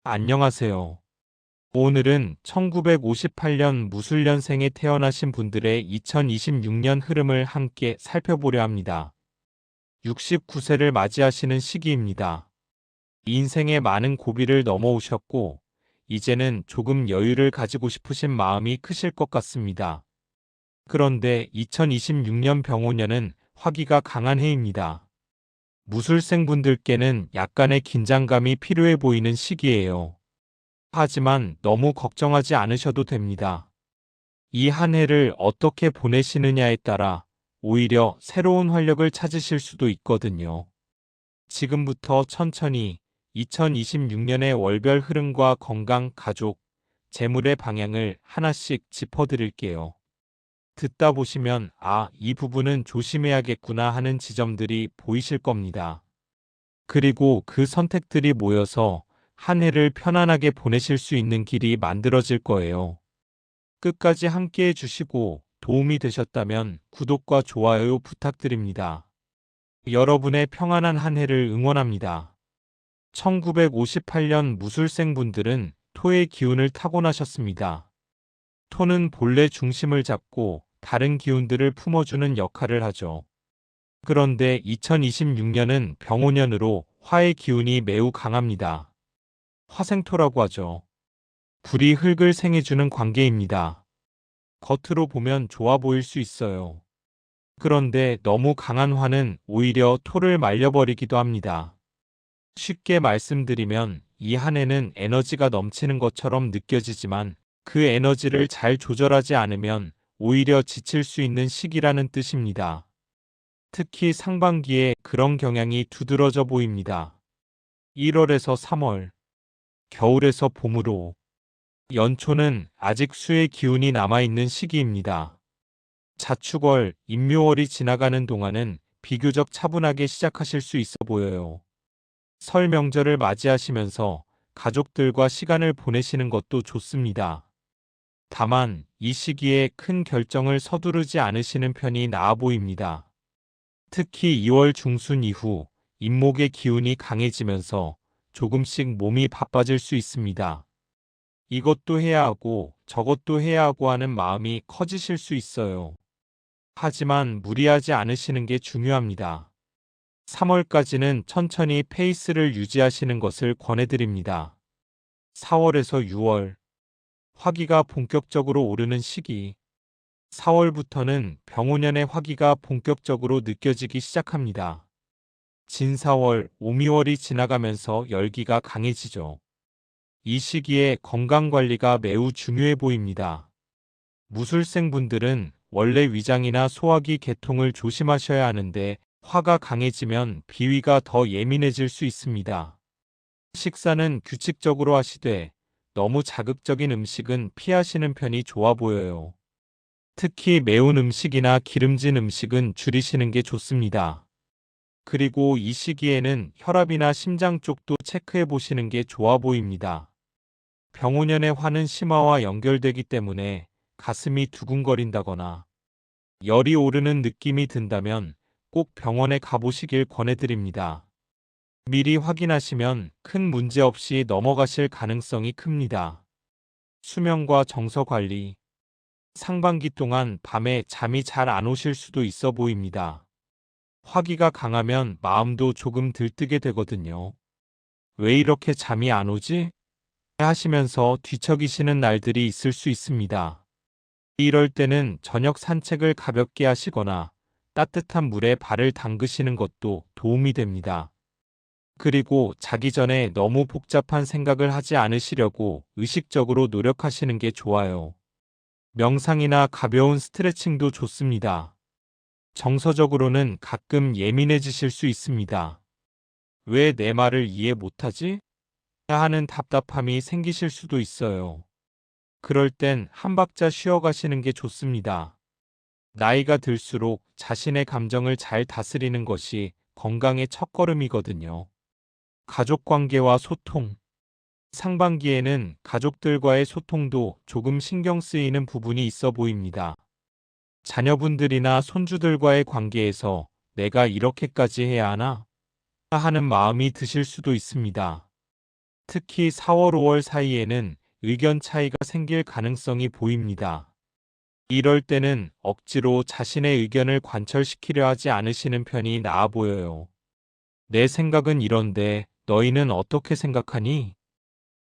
안녕하세요. 오늘은 1958년 무술년생에 태어나신 분들의 2026년 흐름을 함께 살펴보려 합니다. 69세를 맞이하시는 시기입니다. 인생의 많은 고비를 넘어오셨고, 이제는 조금 여유를 가지고 싶으신 마음이 크실 것 같습니다. 그런데 2026년 병오년은 화기가 강한 해입니다. 무술생분들께는 약간의 긴장감이 필요해 보이는 시기예요. 하지만 너무 걱정하지 않으셔도 됩니다. 이 한 해를 어떻게 보내시느냐에 따라 오히려 새로운 활력을 찾으실 수도 있거든요. 지금부터 천천히 2026년의 월별 흐름과 건강, 가족, 재물의 방향을 하나씩 짚어드릴게요. 듣다 보시면 이 부분은 조심해야겠구나 하는 지점들이 보이실 겁니다. 그리고 그 선택들이 모여서 한 해를 편안하게 보내실 수 있는 길이 만들어질 거예요. 끝까지 함께 해주시고 도움이 되셨다면 구독과 좋아요 부탁드립니다. 여러분의 평안한 한 해를 응원합니다. 1958년 무술생분들은 토의 기운을 타고나셨습니다. 토는 본래 중심을 잡고 다른 기운들을 품어주는 역할을 하죠. 그런데 2026년은 병오년으로 화의 기운이 매우 강합니다. 화생토라고 하죠. 불이 흙을 생해주는 관계입니다. 겉으로 보면 좋아 보일 수 있어요. 그런데 너무 강한 화는 오히려 토를 말려버리기도 합니다. 쉽게 말씀드리면 이 한 해는 에너지가 넘치는 것처럼 느껴지지만 그 에너지를 잘 조절하지 않으면 오히려 지칠 수 있는 시기라는 뜻입니다. 특히 상반기에 그런 경향이 두드러져 보입니다. 1월에서 3월, 겨울에서 봄으로, 연초는 아직 수의 기운이 남아있는 시기입니다. 자축월, 인묘월이 지나가는 동안은 비교적 차분하게 시작하실 수 있어 보여요. 설 명절을 맞이하시면서 가족들과 시간을 보내시는 것도 좋습니다. 다만 이 시기에 큰 결정을 서두르지 않으시는 편이 나아 보입니다. 특히 2월 중순 이후 인목의 기운이 강해지면서 조금씩 몸이 바빠질 수 있습니다. 이것도 해야 하고 저것도 해야 하고 하는 마음이 커지실 수 있어요. 하지만 무리하지 않으시는 게 중요합니다. 3월까지는 천천히 페이스를 유지하시는 것을 권해드립니다. 4월에서 6월, 화기가 본격적으로 오르는 시기. 4월부터는 병오년의 화기가 본격적으로 느껴지기 시작합니다. 진사월, 오미월이 지나가면서 열기가 강해지죠. 이 시기에 건강관리가 매우 중요해 보입니다. 무술생분들은 원래 위장이나 소화기 계통을 조심하셔야 하는데 화가 강해지면 비위가 더 예민해질 수 있습니다. 식사는 규칙적으로 하시되 너무 자극적인 음식은 피하시는 편이 좋아 보여요. 특히 매운 음식이나 기름진 음식은 줄이시는 게 좋습니다. 그리고 이 시기에는 혈압이나 심장 쪽도 체크해 보시는 게 좋아 보입니다. 병오년의 화는 심화와 연결되기 때문에 가슴이 두근거린다거나 열이 오르는 느낌이 든다면 꼭 병원에 가보시길 권해드립니다. 미리 확인하시면 큰 문제 없이 넘어가실 가능성이 큽니다. 수면과 정서 관리. 상반기 동안 밤에 잠이 잘 안 오실 수도 있어 보입니다. 화기가 강하면 마음도 조금 들뜨게 되거든요. 왜 이렇게 잠이 안 오지? 하시면서 뒤척이시는 날들이 있을 수 있습니다. 이럴 때는 저녁 산책을 가볍게 하시거나 따뜻한 물에 발을 담그시는 것도 도움이 됩니다. 그리고 자기 전에 너무 복잡한 생각을 하지 않으시려고 의식적으로 노력하시는 게 좋아요. 명상이나 가벼운 스트레칭도 좋습니다. 정서적으로는 가끔 예민해지실 수 있습니다. 왜 내 말을 이해 못하지? 하는 답답함이 생기실 수도 있어요. 그럴 땐 한 박자 쉬어가시는 게 좋습니다. 나이가 들수록 자신의 감정을 잘 다스리는 것이 건강의 첫걸음이거든요. 가족관계와 소통. 상반기에는 가족들과의 소통도 조금 신경 쓰이는 부분이 있어 보입니다. 자녀분들이나 손주들과의 관계에서 내가 이렇게까지 해야 하나? 하는 마음이 드실 수도 있습니다. 특히 4월, 5월 사이에는 의견 차이가 생길 가능성이 보입니다. 이럴 때는 억지로 자신의 의견을 관철시키려 하지 않으시는 편이 나아 보여요. 내 생각은 이런데 너희는 어떻게 생각하니?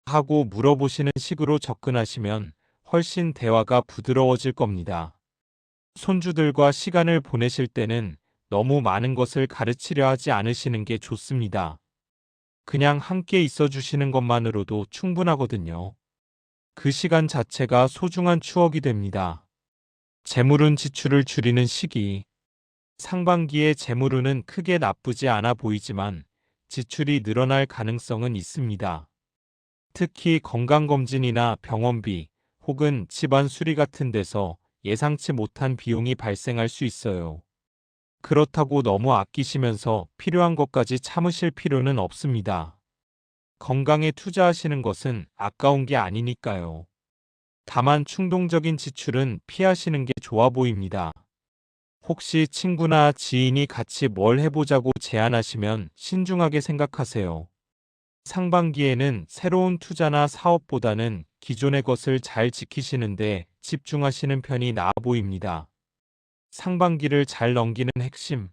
하고 물어보시는 식으로 접근하시면 훨씬 대화가 부드러워질 겁니다. 손주들과 시간을 보내실 때는 너무 많은 것을 가르치려 하지 않으시는 게 좋습니다. 그냥 함께 있어 주시는 것만으로도 충분하거든요. 그 시간 자체가 소중한 추억이 됩니다. 재물운 지출을 줄이는 시기. 상반기에 재물운은 크게 나쁘지 않아 보이지만 지출이 늘어날 가능성은 있습니다. 특히 건강검진이나 병원비 혹은 집안 수리 같은 데서 예상치 못한 비용이 발생할 수 있어요. 그렇다고 너무 아끼시면서 필요한 것까지 참으실 필요는 없습니다. 건강에 투자하시는 것은 아까운 게 아니니까요. 다만 충동적인 지출은 피하시는 게 좋아 보입니다. 혹시 친구나 지인이 같이 뭘 해보자고 제안하시면 신중하게 생각하세요. 상반기에는 새로운 투자나 사업보다는 기존의 것을 잘 지키시는데 집중하시는 편이 나아 보입니다. 상반기를 잘 넘기는 핵심.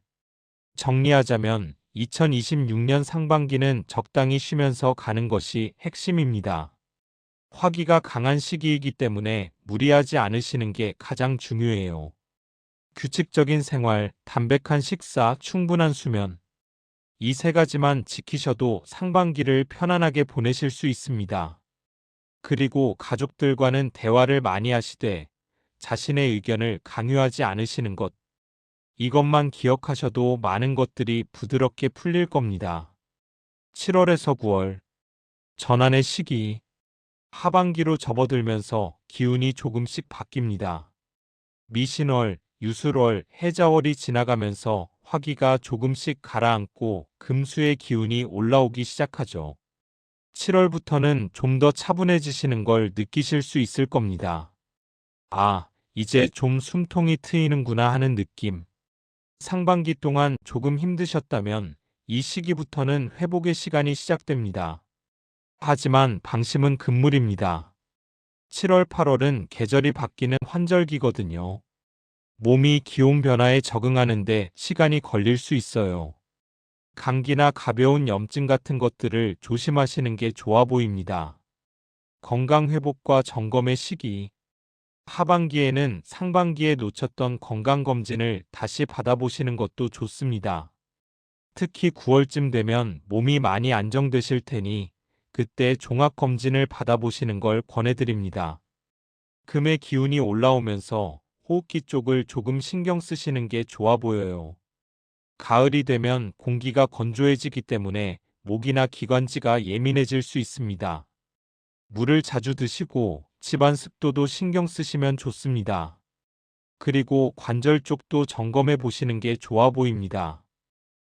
정리하자면 2026년 상반기는 적당히 쉬면서 가는 것이 핵심입니다. 화기가 강한 시기이기 때문에 무리하지 않으시는 게 가장 중요해요. 규칙적인 생활, 담백한 식사, 충분한 수면. 이 세 가지만 지키셔도 상반기를 편안하게 보내실 수 있습니다. 그리고 가족들과는 대화를 많이 하시되 자신의 의견을 강요하지 않으시는 것. 이것만 기억하셔도 많은 것들이 부드럽게 풀릴 겁니다. 7월에서 9월. 전환의 시기. 하반기로 접어들면서 기운이 조금씩 바뀝니다. 미신월, 유술월, 해자월이 지나가면서 화기가 조금씩 가라앉고 금수의 기운이 올라오기 시작하죠. 7월부터는 좀 더 차분해지시는 걸 느끼실 수 있을 겁니다. 아, 이제 좀 숨통이 트이는구나 하는 느낌. 상반기 동안 조금 힘드셨다면 이 시기부터는 회복의 시간이 시작됩니다. 하지만 방심은 금물입니다. 7월, 8월은 계절이 바뀌는 환절기거든요. 몸이 기온 변화에 적응하는데 시간이 걸릴 수 있어요. 감기나 가벼운 염증 같은 것들을 조심하시는 게 좋아 보입니다. 건강 회복과 점검의 시기. 하반기에는 상반기에 놓쳤던 건강검진을 다시 받아보시는 것도 좋습니다. 특히 9월쯤 되면 몸이 많이 안정되실 테니 그때 종합검진을 받아보시는 걸 권해드립니다. 금의 기운이 올라오면서 호흡기 쪽을 조금 신경 쓰시는 게 좋아 보여요. 가을이 되면 공기가 건조해지기 때문에 목이나 기관지가 예민해질 수 있습니다. 물을 자주 드시고 집안 습도도 신경 쓰시면 좋습니다. 그리고 관절 쪽도 점검해 보시는 게 좋아 보입니다.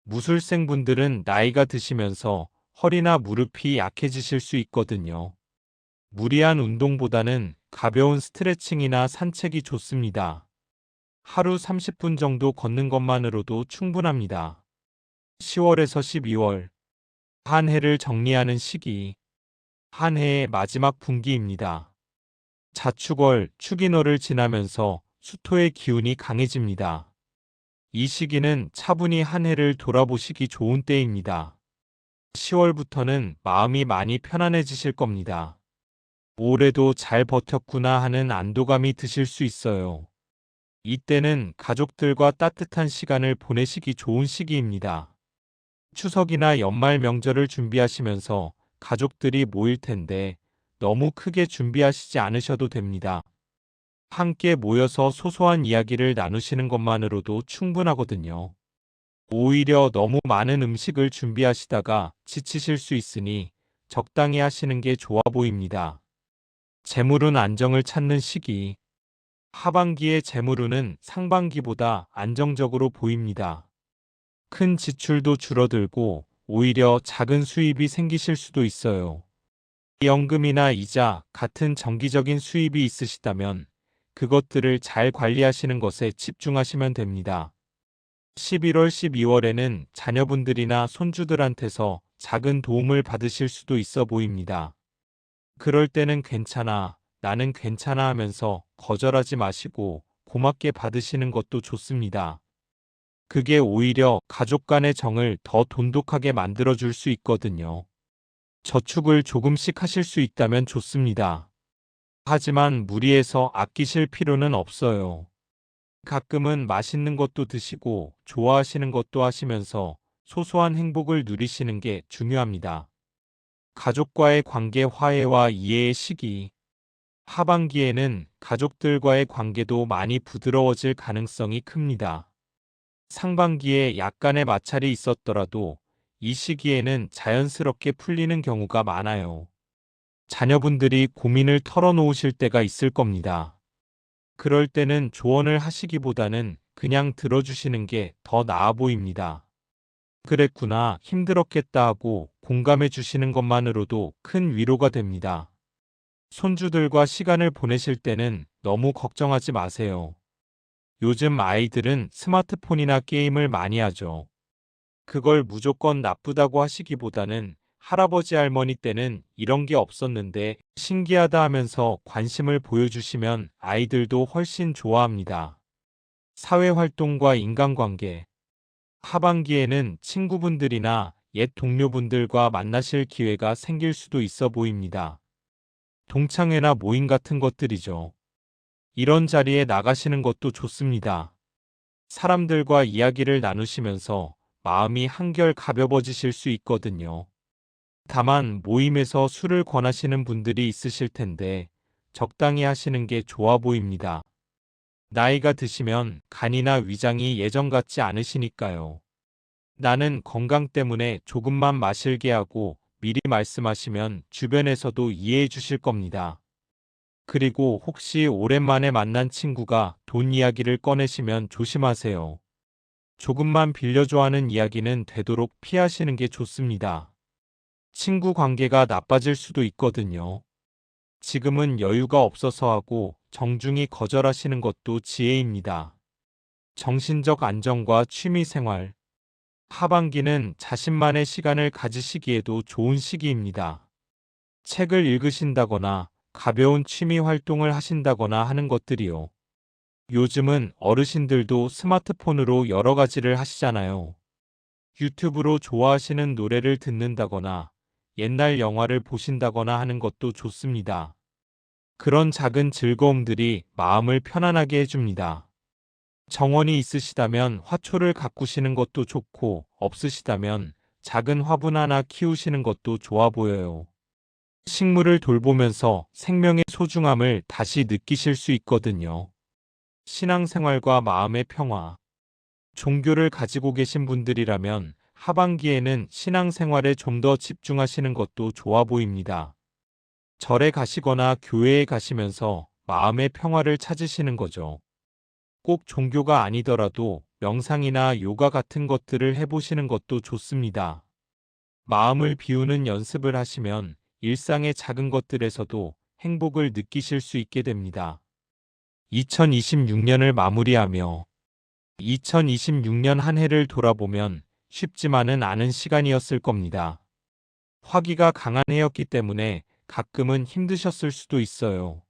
무술생 분들은 나이가 드시면서 허리나 무릎이 약해지실 수 있거든요. 무리한 운동보다는 가벼운 스트레칭이나 산책이 좋습니다. 하루 30분 정도 걷는 것만으로도 충분합니다. 10월에서 12월. 한 해를 정리하는 시기. 한 해의 마지막 분기입니다. 자축월, 축인월을 지나면서 수토의 기운이 강해집니다. 이 시기는 차분히 한 해를 돌아보시기 좋은 때입니다. 10월부터는 마음이 많이 편안해지실 겁니다. 올해도 잘 버텼구나 하는 안도감이 드실 수 있어요. 이때는 가족들과 따뜻한 시간을 보내시기 좋은 시기입니다. 추석이나 연말 명절을 준비하시면서 가족들이 모일 텐데 너무 크게 준비하시지 않으셔도 됩니다. 함께 모여서 소소한 이야기를 나누시는 것만으로도 충분하거든요. 오히려 너무 많은 음식을 준비하시다가 지치실 수 있으니 적당히 하시는 게 좋아 보입니다. 재물운 안정을 찾는 시기. 하반기의 재물운은 상반기보다 안정적으로 보입니다. 큰 지출도 줄어들고 오히려 작은 수입이 생기실 수도 있어요. 연금이나 이자 같은 정기적인 수입이 있으시다면 그것들을 잘 관리하시는 것에 집중하시면 됩니다. 11월, 12월에는 자녀분들이나 손주들한테서 작은 도움을 받으실 수도 있어 보입니다. 그럴 때는 괜찮아, 나는 괜찮아 하면서 거절하지 마시고 고맙게 받으시는 것도 좋습니다. 그게 오히려 가족 간의 정을 더 돈독하게 만들어줄 수 있거든요. 저축을 조금씩 하실 수 있다면 좋습니다. 하지만 무리해서 아끼실 필요는 없어요. 가끔은 맛있는 것도 드시고 좋아하시는 것도 하시면서 소소한 행복을 누리시는 게 중요합니다. 가족과의 관계 화해와 이해의 시기. 하반기에는 가족들과의 관계도 많이 부드러워질 가능성이 큽니다. 상반기에 약간의 마찰이 있었더라도 이 시기에는 자연스럽게 풀리는 경우가 많아요. 자녀분들이 고민을 털어놓으실 때가 있을 겁니다. 그럴 때는 조언을 하시기보다는 그냥 들어주시는 게 더 나아 보입니다. 그랬구나, 힘들었겠다 하고 공감해 주시는 것만으로도 큰 위로가 됩니다. 손주들과 시간을 보내실 때는 너무 걱정하지 마세요. 요즘 아이들은 스마트폰이나 게임을 많이 하죠. 그걸 무조건 나쁘다고 하시기보다는 할아버지 할머니 때는 이런 게 없었는데 신기하다 하면서 관심을 보여주시면 아이들도 훨씬 좋아합니다. 사회활동과 인간관계. 하반기에는 친구분들이나 옛 동료분들과 만나실 기회가 생길 수도 있어 보입니다. 동창회나 모임 같은 것들이죠. 이런 자리에 나가시는 것도 좋습니다. 사람들과 이야기를 나누시면서 마음이 한결 가벼워지실 수 있거든요. 다만 모임에서 술을 권하시는 분들이 있으실 텐데 적당히 하시는 게 좋아 보입니다. 나이가 드시면 간이나 위장이 예전 같지 않으시니까요. 나는 건강 때문에 조금만 마실게 하고 미리 말씀하시면 주변에서도 이해해 주실 겁니다. 그리고 혹시 오랜만에 만난 친구가 돈 이야기를 꺼내시면 조심하세요. 조금만 빌려줘 하는 이야기는 되도록 피하시는 게 좋습니다. 친구 관계가 나빠질 수도 있거든요. 지금은 여유가 없어서 하고 정중히 거절하시는 것도 지혜입니다. 정신적 안정과 취미 생활. 하반기는 자신만의 시간을 가지시기에도 좋은 시기입니다. 책을 읽으신다거나 가벼운 취미 활동을 하신다거나 하는 것들이요. 요즘은 어르신들도 스마트폰으로 여러 가지를 하시잖아요. 유튜브로 좋아하시는 노래를 듣는다거나 옛날 영화를 보신다거나 하는 것도 좋습니다. 그런 작은 즐거움들이 마음을 편안하게 해줍니다. 정원이 있으시다면 화초를 가꾸시는 것도 좋고 없으시다면 작은 화분 하나 키우시는 것도 좋아 보여요. 식물을 돌보면서 생명의 소중함을 다시 느끼실 수 있거든요. 신앙생활과 마음의 평화. 종교를 가지고 계신 분들이라면 하반기에는 신앙생활에 좀 더 집중하시는 것도 좋아 보입니다. 절에 가시거나 교회에 가시면서 마음의 평화를 찾으시는 거죠. 꼭 종교가 아니더라도 명상이나 요가 같은 것들을 해보시는 것도 좋습니다. 마음을 비우는 연습을 하시면 일상의 작은 것들에서도 행복을 느끼실 수 있게 됩니다. 2026년을 마무리하며 2026년 한 해를 돌아보면 쉽지만은 않은 시간이었을 겁니다. 화기가 강한 해였기 때문에 가끔은 힘드셨을 수도 있어요.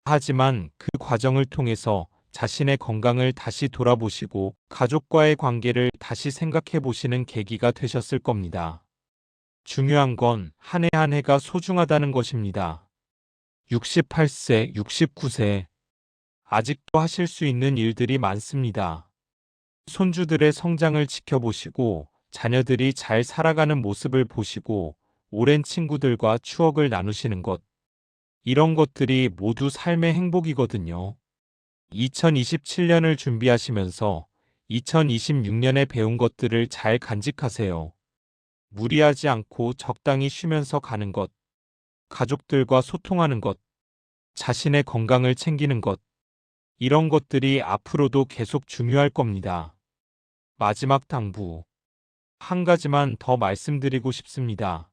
하지만 그 과정을 통해서 자신의 건강을 다시 돌아보시고 가족과의 관계를 다시 생각해 보시는 계기가 되셨을 겁니다. 중요한 건 한 해 한 해가 소중하다는 것입니다. 68세, 69세. 아직도 하실 수 있는 일들이 많습니다. 손주들의 성장을 지켜보시고 자녀들이 잘 살아가는 모습을 보시고 오랜 친구들과 추억을 나누시는 것. 이런 것들이 모두 삶의 행복이거든요. 2027년을 준비하시면서 2026년에 배운 것들을 잘 간직하세요. 무리하지 않고 적당히 쉬면서 가는 것, 가족들과 소통하는 것, 자신의 건강을 챙기는 것, 이런 것들이 앞으로도 계속 중요할 겁니다. 마지막 당부. 한 가지만 더 말씀드리고 싶습니다.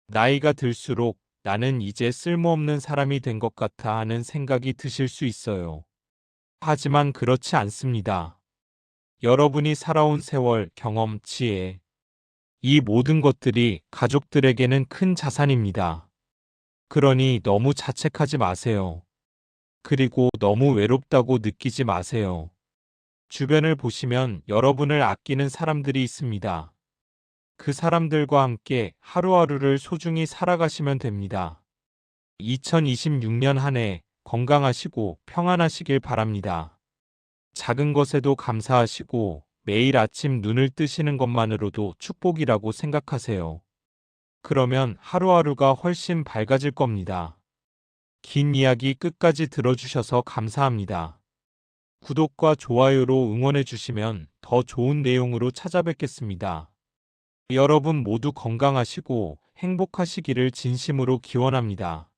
나이가 들수록 나는 이제 쓸모없는 사람이 된 것 같아 하는 생각이 드실 수 있어요. 하지만 그렇지 않습니다. 여러분이 살아온 세월, 경험, 지혜, 이 모든 것들이 가족들에게는 큰 자산입니다. 그러니 너무 자책하지 마세요. 그리고 너무 외롭다고 느끼지 마세요. 주변을 보시면 여러분을 아끼는 사람들이 있습니다. 그 사람들과 함께 하루하루를 소중히 살아가시면 됩니다. 2026년 한 해 건강하시고 평안하시길 바랍니다. 작은 것에도 감사하시고 매일 아침 눈을 뜨시는 것만으로도 축복이라고 생각하세요. 그러면 하루하루가 훨씬 밝아질 겁니다. 긴 이야기 끝까지 들어주셔서 감사합니다. 구독과 좋아요로 응원해 주시면 더 좋은 내용으로 찾아뵙겠습니다. 여러분 모두 건강하시고 행복하시기를 진심으로 기원합니다.